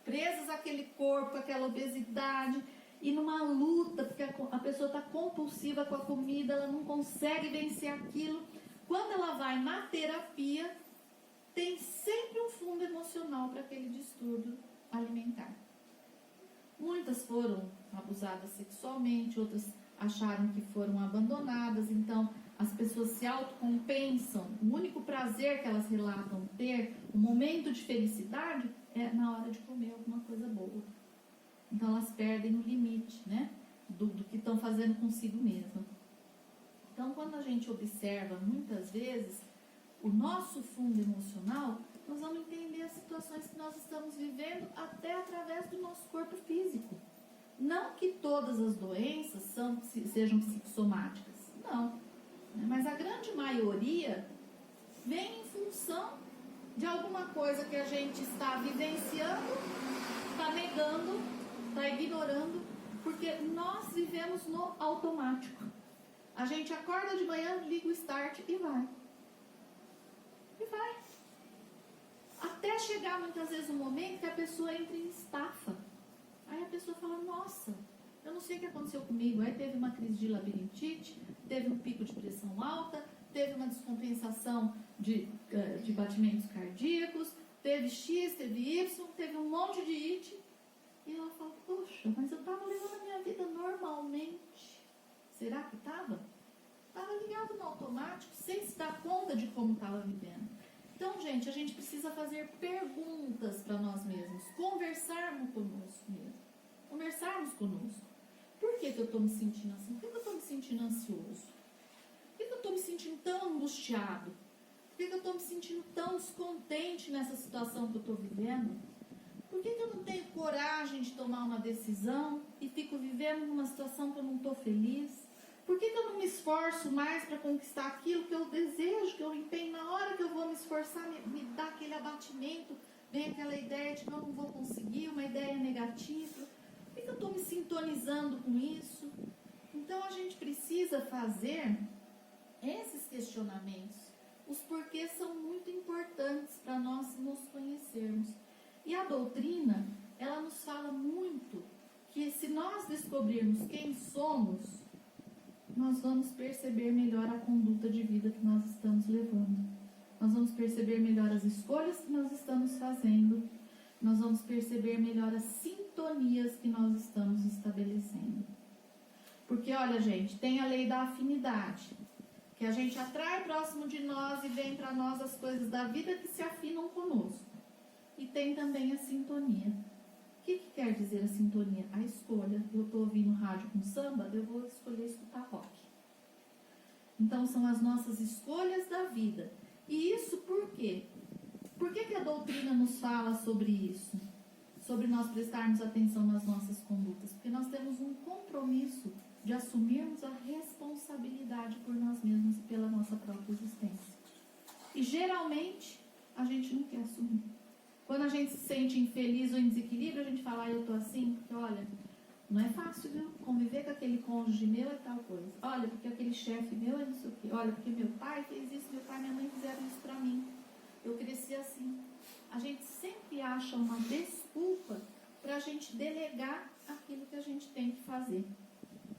presas àquele corpo, àquela obesidade, e numa luta, porque a pessoa está compulsiva com a comida, ela não consegue vencer aquilo. Quando ela vai na terapia, tem sempre um fundo emocional para aquele distúrbio alimentar. Muitas foram abusadas sexualmente, outras acharam que foram abandonadas, então as pessoas se autocompensam. O único prazer que elas relatam ter, o momento de felicidade, é na hora de comer alguma coisa boa. Então elas perdem o limite, né, do que estão fazendo consigo mesma. Então quando a gente observa muitas vezes o nosso fundo emocional, nós vamos entender as situações que nós estamos vivendo até através do nosso corpo físico. Não que todas as doenças sejam psicossomáticas, não. Mas a grande maioria vem em função de alguma coisa que a gente está vivenciando, está negando, está ignorando, porque nós vivemos no automático. A gente acorda de manhã, liga o start e vai. E vai. Até chegar muitas vezes um momento que a pessoa entra em estafa. Aí a pessoa fala, nossa, eu não sei o que aconteceu comigo. Aí teve uma crise de labirintite, teve um pico de pressão alta, teve uma descompensação de batimentos cardíacos, teve X, teve Y, teve um monte de IT. E ela fala, poxa, mas eu estava levando a minha vida normalmente. Será que estava? Estava ligado no automático, sem se dar conta de como estava vivendo. Então, gente, a gente precisa fazer perguntas para nós mesmos, conversarmos conosco mesmo. Conversarmos conosco. Por que eu estou me sentindo assim? Por que eu estou me sentindo ansioso? Por que eu estou me sentindo tão angustiado? Por que eu estou me sentindo tão descontente nessa situação que eu estou vivendo? Por que eu não tenho coragem de tomar uma decisão e fico vivendo numa situação que eu não estou feliz? Por que eu não me esforço mais para conquistar aquilo que eu desejo, que eu empenho? Na hora que eu vou me esforçar, me dá aquele abatimento, vem aquela ideia de que eu não vou conseguir, uma ideia negativa. Por que eu estou me sintonizando com isso? Então a gente precisa fazer esses questionamentos. Os porquês são muito importantes para nós nos conhecermos. E a doutrina, ela nos fala muito que se nós descobrirmos quem somos, nós vamos perceber melhor a conduta de vida que nós estamos levando. Nós vamos perceber melhor as escolhas que nós estamos fazendo. Nós vamos perceber melhor as sintonias que nós estamos estabelecendo. Porque, olha, gente, tem a lei da afinidade, que a gente atrai próximo de nós e vem para nós as coisas da vida que se afinam conosco. E tem também a sintonia. O que quer dizer a sintonia? A escolha. Eu estou ouvindo rádio com samba, eu vou escolher escutar rock. Então são as nossas escolhas da vida. E isso por quê? Por que a doutrina nos fala sobre isso? sobre nós prestarmos atenção nas nossas condutas, porque nós temos um compromisso de assumirmos a responsabilidade por nós mesmos e pela nossa própria existência. E geralmente a gente não quer assumir. Quando a gente se sente infeliz ou em desequilíbrio, a gente fala, eu tô assim, porque olha, não é fácil, viu? Conviver com aquele cônjuge meu é tal coisa. Olha, porque aquele chefe meu é não sei o quê. Olha, porque meu pai fez isso, meu pai e minha mãe fizeram isso pra mim. Eu cresci assim. A gente sempre acha uma desculpa pra gente delegar aquilo que a gente tem que fazer.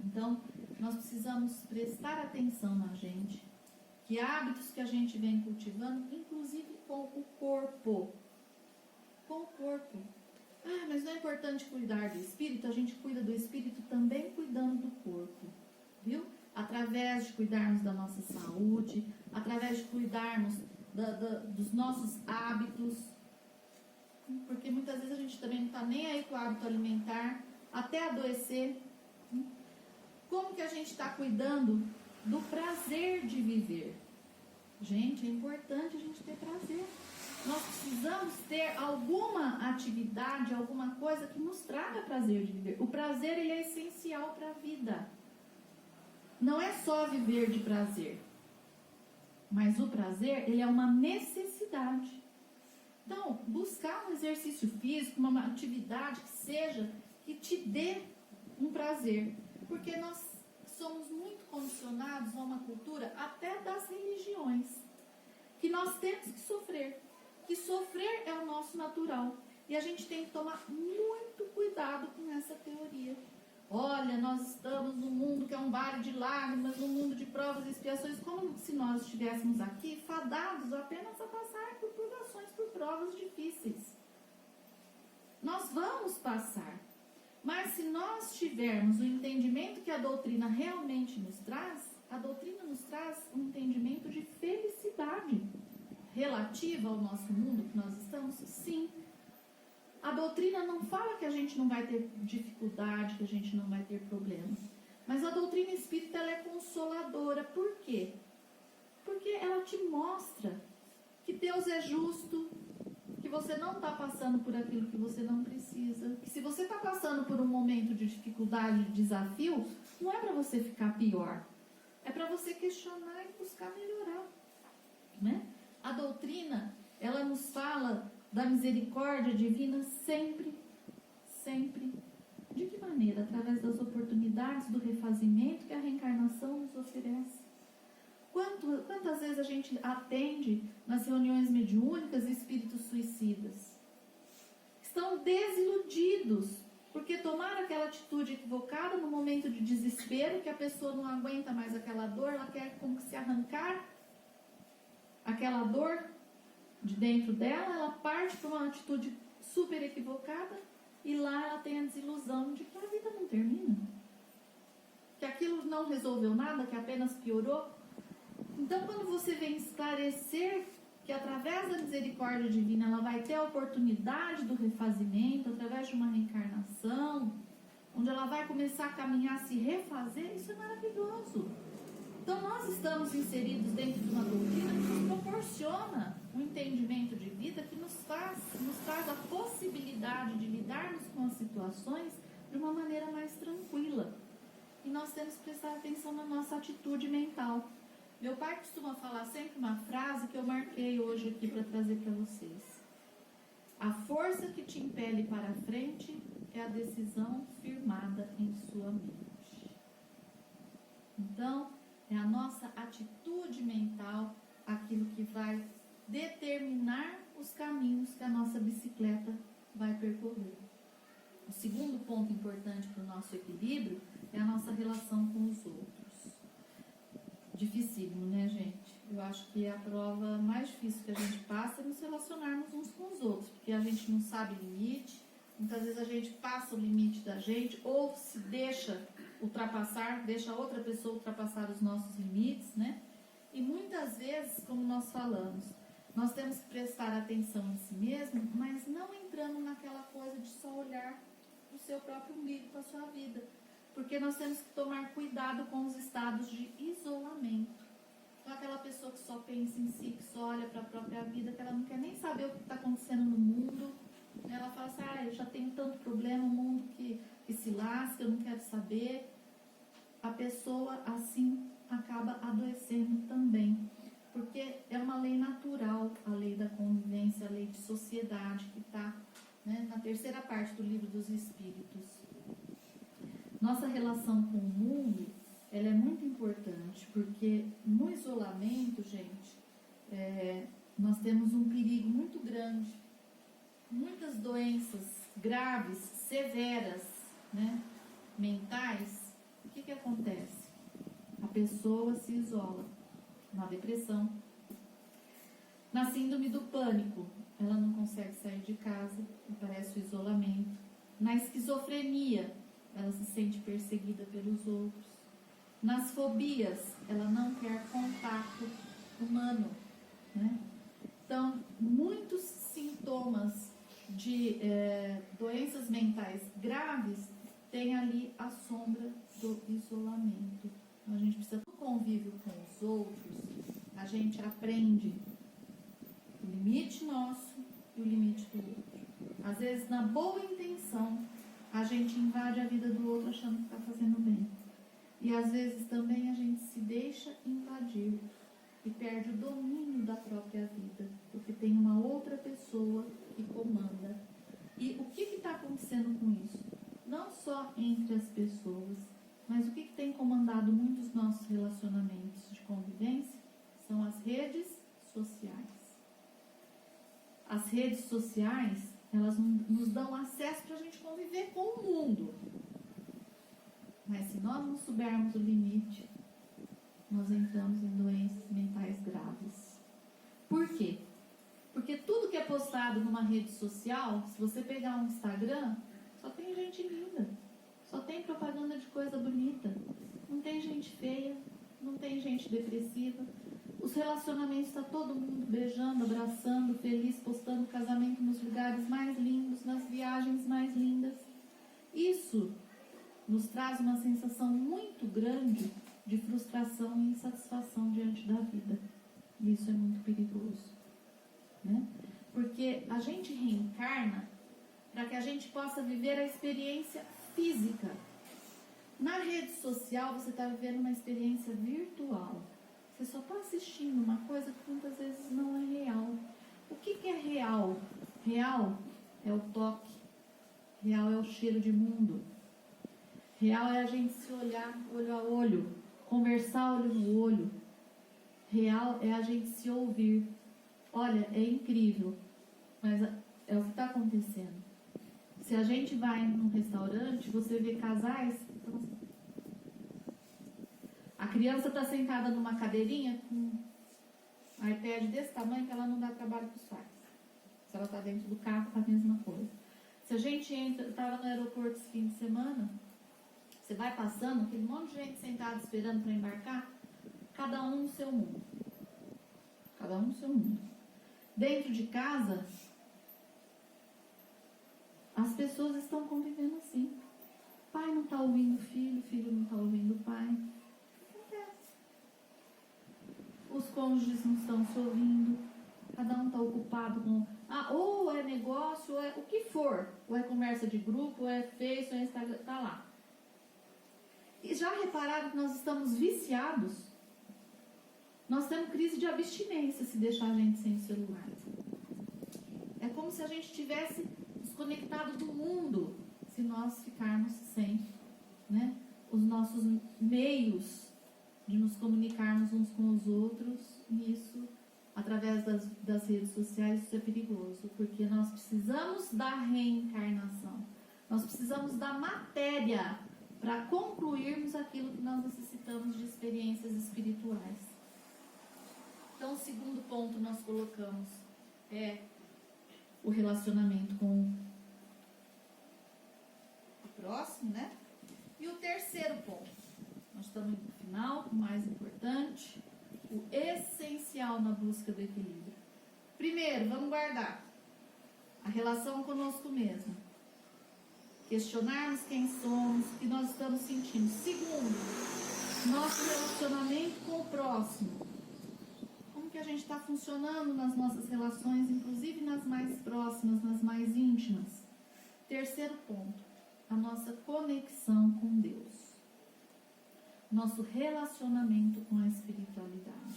Então, nós precisamos prestar atenção na gente. Que hábitos que a gente vem cultivando, inclusive com o corpo. Com o corpo. Ah, mas não é importante cuidar do espírito? A gente cuida do espírito também cuidando do corpo. Viu? Através de cuidarmos da nossa saúde, através de cuidarmos dos nossos hábitos. Porque muitas vezes a gente também não está nem aí com o hábito alimentar, até adoecer. Como que a gente está cuidando do prazer de viver? Gente, é importante a gente ter prazer. Nós precisamos ter alguma atividade, alguma coisa que nos traga prazer de viver. O prazer, ele é essencial para a vida. Não é só viver de prazer. Mas o prazer, ele é uma necessidade. Então, buscar um exercício físico, uma atividade que seja, que te dê um prazer. Porque nós somos muito condicionados a uma cultura, até das religiões, que nós temos que sofrer. Que sofrer é o nosso natural. E a gente tem que tomar muito cuidado com essa teoria. Olha, nós estamos num mundo que é um vale de lágrimas, num mundo de provas e expiações, como se nós estivéssemos aqui fadados apenas a passar por purgações, por provas difíceis. Nós vamos passar. Mas se nós tivermos o entendimento que a doutrina realmente nos traz, a doutrina nos traz um entendimento de felicidade relativa ao nosso mundo que nós estamos, sim. A doutrina não fala que a gente não vai ter dificuldade, que a gente não vai ter problemas. Mas a doutrina espírita, ela é consoladora. Por quê? Porque ela te mostra que Deus é justo, que você não está passando por aquilo que você não precisa. Que se você está passando por um momento de dificuldade, de desafio, não é para você ficar pior. É para você questionar e buscar melhorar. Né? A doutrina, ela nos fala da misericórdia divina sempre, sempre. De que maneira? Através das oportunidades do refazimento que a reencarnação nos oferece. Quantas vezes a gente atende nas reuniões mediúnicas espíritos suicidas? Estão desiludidos, porque tomaram aquela atitude equivocada no momento de desespero, que a pessoa não aguenta mais aquela dor, ela quer como que se arrancar aquela dor de dentro dela, ela parte para uma atitude super equivocada e lá ela tem a desilusão de que a vida não termina, que aquilo não resolveu nada, que apenas piorou. Então, quando você vem esclarecer que através da misericórdia divina ela vai ter a oportunidade do refazimento, através de uma reencarnação, onde ela vai começar a caminhar, a se refazer, isso é maravilhoso. Então, nós estamos inseridos dentro de uma doutrina que nos proporciona um entendimento de vida que nos traz a possibilidade de lidarmos com as situações de uma maneira mais tranquila. E nós temos que prestar atenção na nossa atitude mental. Meu pai costuma falar sempre uma frase que eu marquei hoje aqui para trazer para vocês. A força que te impele para a frente é a decisão firmada em sua mente. Então, é a nossa atitude mental aquilo que vai determinar os caminhos que a nossa bicicleta vai percorrer. O segundo ponto importante para o nosso equilíbrio é a nossa relação com os outros. Dificílimo, né, gente? Eu acho que a prova mais difícil que a gente passa é nos relacionarmos uns com os outros, porque a gente não sabe limite, muitas vezes a gente passa o limite da gente, ou se deixa ultrapassar, deixa outra pessoa ultrapassar os nossos limites, né? E muitas vezes, como nós falamos, nós temos que prestar atenção em si mesmo, mas não entrando naquela coisa de só olhar para o seu próprio umbigo, para a sua vida. Porque nós temos que tomar cuidado com os estados de isolamento. Com aquela pessoa que só pensa em si, que só olha para a própria vida, que ela não quer nem saber o que está acontecendo no mundo, Ela fala assim, eu já tenho tanto problema, o mundo que se lasca, eu não quero saber. A pessoa assim acaba adoecendo também, porque é uma lei natural, a lei da convivência, a lei de sociedade, que está, né, na terceira parte do Livro dos Espíritos. Nossa relação com o mundo, ela é muito importante, porque no isolamento, gente, nós temos um perigo muito grande. Muitas doenças graves, severas, né, mentais. O que acontece? A pessoa se isola na depressão, na síndrome do pânico, ela não consegue sair de casa, aparece o isolamento. Na esquizofrenia, ela se sente perseguida pelos outros. Nas fobias, ela não quer contato humano, né? Então, muitos sintomas de doenças mentais graves têm ali a sombra do isolamento. Então, a gente precisa do convívio com os outros, a gente aprende o limite nosso e o limite do outro. Às vezes, na boa intenção, a gente invade a vida do outro achando que está fazendo bem. E às vezes também a gente se deixa invadir e perde o domínio da própria vida, porque tem uma outra pessoa que comanda. E o que está acontecendo com isso? Não só entre as pessoas, mas o que tem comandado muitos nossos relacionamentos de convivência são as redes sociais. As redes sociais, elas nos dão acesso para a gente conviver com o mundo. Mas se nós não soubermos o limite, nós entramos em doenças mentais graves. Por quê? Porque tudo que é postado numa rede social, se você pegar um Instagram, só tem gente linda, só tem propaganda de coisa bonita, não tem gente feia, não tem gente depressiva. Os relacionamentos, está todo mundo beijando, abraçando, feliz, postando casamento nos lugares mais lindos, nas viagens mais lindas. Isso nos traz uma sensação muito grande de frustração e insatisfação diante da vida. E isso é muito perigoso, né? Porque a gente reencarna para que a gente possa viver a experiência física. Na rede social, você está vivendo uma experiência virtual. Você só está assistindo uma coisa que muitas vezes não é real. O que é real? Real é o toque. Real é o cheiro de mundo. Real é a gente se olhar olho a olho, conversar olho no olho. Real é a gente se ouvir. Olha, é incrível, mas é o que está acontecendo. Se a gente vai num restaurante, você vê casais. A criança está sentada numa cadeirinha com um iPad desse tamanho que ela não dá trabalho para os pais. Se ela está dentro do carro, é a mesma coisa. Se a gente estava no aeroporto esse fim de semana, você vai passando, aquele monte de gente sentada esperando para embarcar, cada um no seu mundo. Cada um no seu mundo. Dentro de casa, as pessoas estão convivendo assim. Pai não está ouvindo o filho, filho não está ouvindo o pai. Acontece. Os cônjuges não estão se ouvindo, cada um está ocupado com... ou é negócio, ou é o que for. Ou é conversa de grupo, ou é Face, ou é Instagram, está lá. E já repararam que nós estamos viciados? Nós temos crise de abstinência se deixar a gente sem celular. É como se a gente tivesse desconectado do mundo se nós ficarmos sem, né, os nossos meios de nos comunicarmos uns com os outros. E isso, através das redes sociais, isso é perigoso, porque nós precisamos da reencarnação. Nós precisamos da matéria para concluirmos aquilo que nós necessitamos de experiências espirituais. Então, o segundo ponto nós colocamos é o relacionamento com o próximo, né? E o terceiro ponto, nós estamos no final, o mais importante, o essencial na busca do equilíbrio. Primeiro, vamos guardar a relação conosco mesmo. Questionarmos quem somos, o que nós estamos sentindo. Segundo, nosso relacionamento com o próximo. Como que a gente está funcionando nas nossas relações, inclusive nas mais próximas, nas mais íntimas. Terceiro ponto, a nossa conexão com Deus. Nosso relacionamento com a espiritualidade.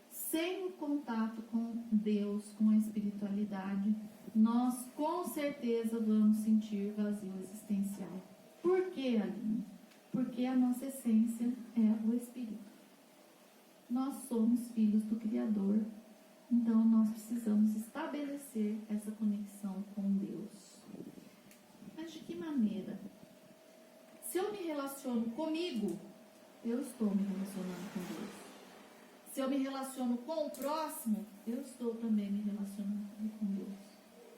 Sem o contato com Deus, com a espiritualidade, nós com certeza vamos sentir vazio existencial. Por que, Aline? Porque a nossa essência é o Espírito. Nós somos filhos do Criador, então nós precisamos estabelecer essa conexão com Deus. Mas de que maneira? Se eu me relaciono comigo, eu estou me relacionando com Deus. Se eu me relaciono com o próximo, eu estou também me relacionando com Deus.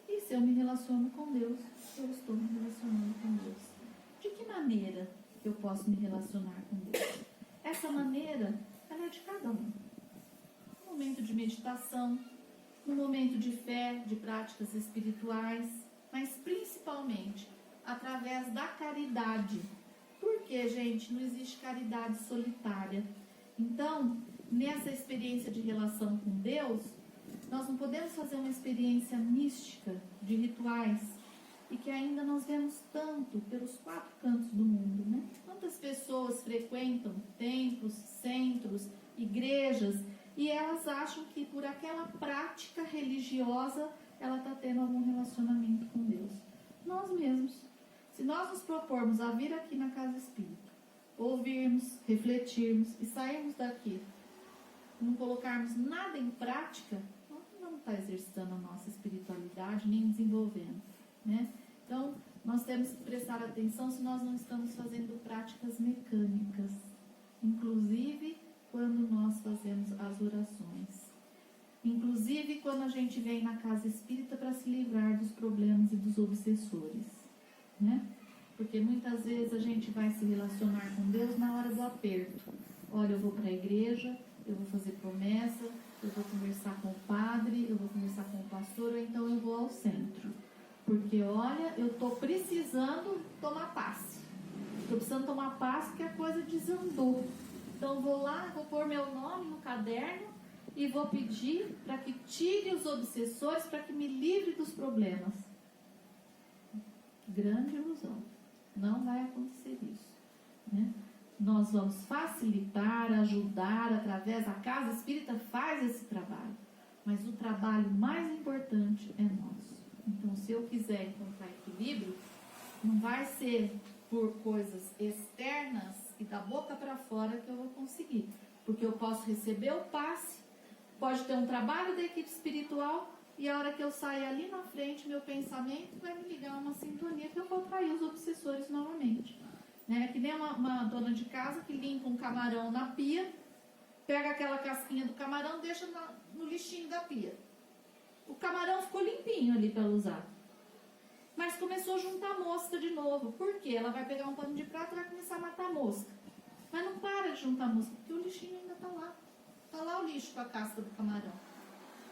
E se eu me relaciono com Deus, eu estou me relacionando com Deus. De que maneira eu posso me relacionar com Deus? Essa maneira, ela é de cada um. No momento de meditação, no momento de fé, de práticas espirituais, mas principalmente através da caridade. Porque, gente, não existe caridade solitária. Então, nessa experiência de relação com Deus, nós não podemos fazer uma experiência mística de rituais e que ainda nós vemos tanto pelos 4 cantos do mundo, né? Quantas pessoas frequentam templos, centros, igrejas e elas acham que por aquela prática religiosa ela está tendo algum relacionamento com Deus. Nós mesmos, se nós nos propormos a vir aqui na Casa Espírita, ouvirmos, refletirmos e sairmos daqui, não colocarmos nada em prática, nós não vamos estar exercitando a nossa espiritualidade, nem desenvolvendo, né? Então, nós temos que prestar atenção se nós não estamos fazendo práticas mecânicas, inclusive quando nós fazemos as orações. Inclusive quando a gente vem na Casa Espírita para se livrar dos problemas e dos obsessores, né? Porque muitas vezes a gente vai se relacionar com Deus na hora do aperto. Olha, eu vou para a igreja, eu vou fazer promessa, eu vou conversar com o padre, eu vou conversar com o pastor, ou então eu vou ao centro. Porque, olha, eu estou precisando tomar passe. Estou precisando tomar passe porque a coisa desandou. Então, vou lá, vou pôr meu nome no caderno e vou pedir para que tire os obsessores, para que me livre dos problemas. Grande ilusão. Não vai acontecer isso, né? Nós vamos facilitar, ajudar, através da Casa Espírita faz esse trabalho. Mas o trabalho mais importante é nosso. Então, se eu quiser encontrar equilíbrio, não vai ser por coisas externas e da boca para fora que eu vou conseguir. Porque eu posso receber o passe, pode ter um trabalho da equipe espiritual e a hora que eu sair ali na frente, meu pensamento vai me ligar a uma sintonia que eu vou atrair os obsessores novamente. É que nem uma dona de casa que limpa um camarão na pia, pega aquela casquinha do camarão, deixa no lixinho da pia. O camarão ficou limpinho ali para usar. Mas começou a juntar mosca de novo. Por quê? Ela vai pegar um pano de prato e vai começar a matar mosca. Mas não para de juntar mosca, porque o lixinho ainda está lá. Está lá o lixo com a casca do camarão.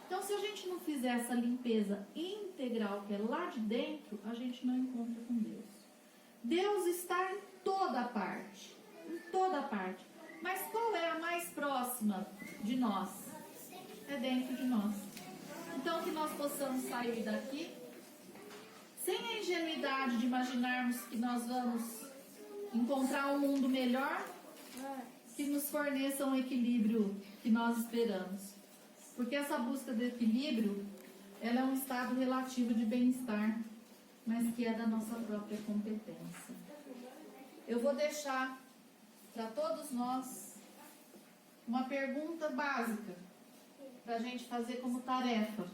Então, se a gente não fizer essa limpeza integral, que é lá de dentro, a gente não encontra com Deus. Deus está em toda parte. Em toda parte. Mas qual é a mais próxima de nós? É dentro de nós. Então, que nós possamos sair daqui sem a ingenuidade de imaginarmos que nós vamos encontrar um mundo melhor que nos forneça um equilíbrio que nós esperamos. Porque essa busca do equilíbrio, ela é um estado relativo de bem-estar, mas que é da nossa própria competência. Eu vou deixar para todos nós uma pergunta básica para a gente fazer como tarefa,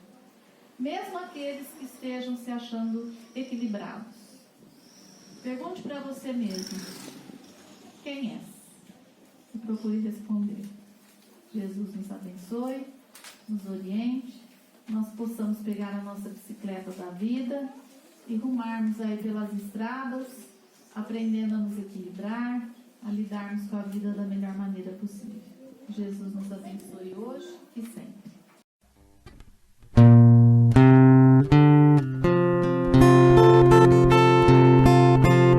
mesmo aqueles que estejam se achando equilibrados. Pergunte para você mesmo: quem és? E procure responder. Jesus nos abençoe, nos oriente, nós possamos pegar a nossa bicicleta da vida e rumarmos aí pelas estradas, aprendendo a nos equilibrar, a lidarmos com a vida da melhor maneira possível. Jesus nos abençoe hoje e sempre.